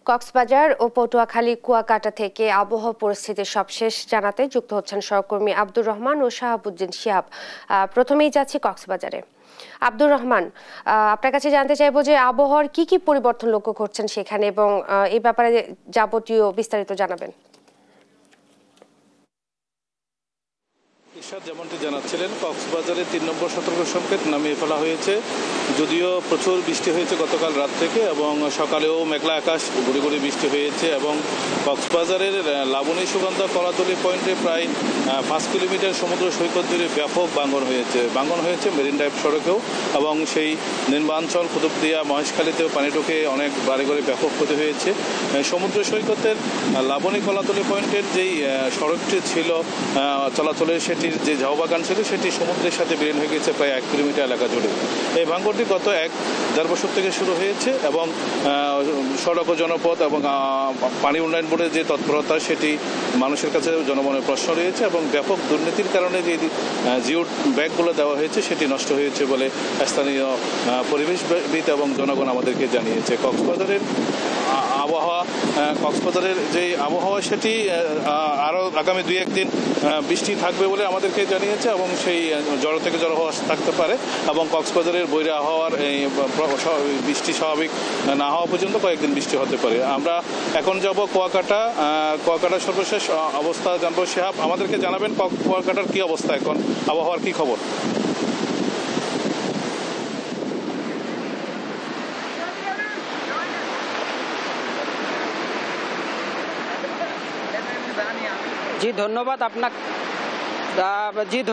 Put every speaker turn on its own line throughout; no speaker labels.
কক্সবাজার ও পটুয়াখালী কুয়াকাটা থেকে আবহাওয়া পরিস্থিতির সবশেষ জানাতে যুক্ত হচ্ছেন সহকর্মী আব্দুর রহমান ও শাহাবুদ্দিন শিহাব। প্রথমেই যাচ্ছি কক্সবাজারে। আব্দুর রহমান, আপনার কাছে জানতে চাইবো যে আবহাওয়ার কি কি পরিবর্তন লক্ষ্য করছেন সেখানে এবং এই ব্যাপারে যাবতীয় বিস্তারিত জানাবেন।
যেমনটি জানাচ্ছিলেন, কক্সবাজারে ৩ নম্বর সতর্ক সংকেত নামিয়ে ফেলা হয়েছে। যদিও প্রচুর বৃষ্টি হয়েছে গতকাল রাত থেকে এবং সকালেও মেঘলা আকাশ, গুড়ি গুড়ি বৃষ্টি হয়েছে এবং কক্সবাজারের লাবণী সুগন্ধা কলাতলি পয়েন্টে প্রায় 5 কিলোমিটার সমুদ্র সৈকত জুড়ে ব্যাপক ভাঙন হয়েছে মেরিন ড্রাইভ সড়কেও, এবং সেই নিম্নাঞ্চল কুতুবদিয়া মহেশখালীতেও পানি ঢুকে অনেক বাড়িঘরে ব্যাপক ক্ষতি হয়েছে। সমুদ্র সৈকতের লাবণী কলাতলি পয়েন্টের যেই সড়কটি ছিল চলাচলের, সেটির যে ঝাউ বাগান ছিল সেটি সমুদ্রের সাথে বিলীন হয়ে গেছে প্রায় 1 কিলোমিটার এলাকা জুড়ে। এই ভাঙনটি গত 1-1.5 বছর থেকে শুরু হয়েছে এবং সড়ক ও জনপথ এবং পানি উন্নয়ন বোর্ডের যে তৎপরতা সেটি মানুষের কাছে জনমনের প্রশ্ন রয়েছে এবং ব্যাপক দুর্নীতির কারণে যে জিও ব্যাগগুলো দেওয়া হয়েছে সেটি নষ্ট হয়েছে বলে স্থানীয় পরিবেশবিদ এবং জনগণ আমাদেরকে জানিয়েছে। কক্সবাজারের যে আবহাওয়া সেটি আরও আগামী 2-1 দিন বৃষ্টি থাকবে বলে আমাদেরকে জানিয়েছে এবং সেই ঝড় থেকে ঝড় হওয়া থাকতে পারে এবং কক্সবাজারের বৈরী আবহাওয়ার এই বৃষ্টি স্বাভাবিক না হওয়া পর্যন্ত কয়েকদিন বৃষ্টি হতে পারে। আমরা এখন যাব কুয়াকাটার সর্বশেষ অবস্থা জানবো। শিহাব, আমাদেরকে জানাবেন কুয়াকাটার কি অবস্থা, এখন আবহাওয়ার কি খবর?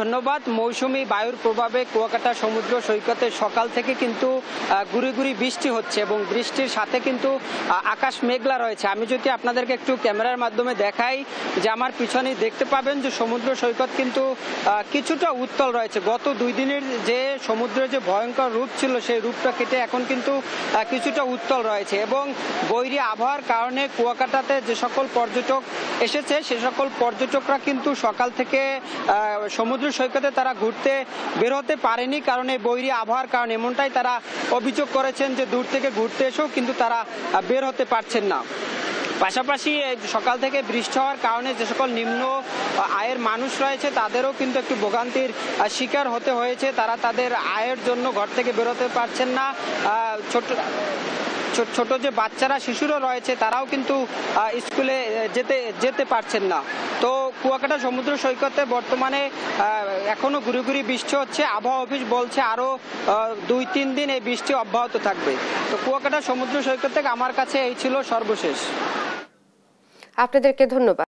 ধন্যবাদ। মৌসুমী বায়ুর প্রভাবে কুয়াকাটা সমুদ্র সৈকতে সকাল থেকে কিন্তু গুড়ি গুড়ি বৃষ্টি হচ্ছে এবং বৃষ্টির সাথে কিন্তু আকাশ মেঘলা রয়েছে। আমি যদি আপনাদেরকে একটু ক্যামেরার মাধ্যমে দেখাই যে আমার পিছনেই দেখতে পাবেন যে সমুদ্র সৈকত কিন্তু কিছুটা উত্তাল রয়েছে। গত 2 দিনের যে সমুদ্রের যে ভয়ঙ্কর রূপ ছিল সেই রূপটা কেটে এখন কিন্তু কিছুটা উত্তাল রয়েছে এবং বৈরী আবহাওয়ার কারণে কুয়াকাটাতে যে সকল পর্যটক এসেছে সে সকল পর্যটকরা কিন্তু সকাল থেকে সমুদ্র সৈকতে তারা ঘুরতে বের হতে পারেনি, কারণ এই বৈরী আবহাওয়ার কারণে। এমনটাই তারা অভিযোগ করেছেন যে দূর থেকে ঘুরতে এসেও কিন্তু তারা বের হতে পারছেন না। পাশাপাশি সকাল থেকে বৃষ্টি হওয়ার কারণে যে সকল নিম্ন আয়ের মানুষ রয়েছে তাদেরও কিন্তু একটু ভোগান্তির শিকার হতে হয়েছে। তারা তাদের আয়ের জন্য ঘর থেকে বেরোতে পারছেন না। ছোট যে বাচ্চারা, শিশুরা রয়েছে তারাও কিন্তু স্কুলে যেতে পারছেন না। তো কুয়াকাটা সমুদ্র সৈকতে বর্তমানে এখনো গুড়ি গুড়ি বৃষ্টি হচ্ছে। আবহাওয়া অফিস বলছে আরো 2-3 দিন এই বৃষ্টি অব্যাহত থাকবে। তো কুয়াকাটা সমুদ্র সৈকত থেকে আমার কাছে এই ছিল সর্বশেষ।
আপনাদেরকে ধন্যবাদ।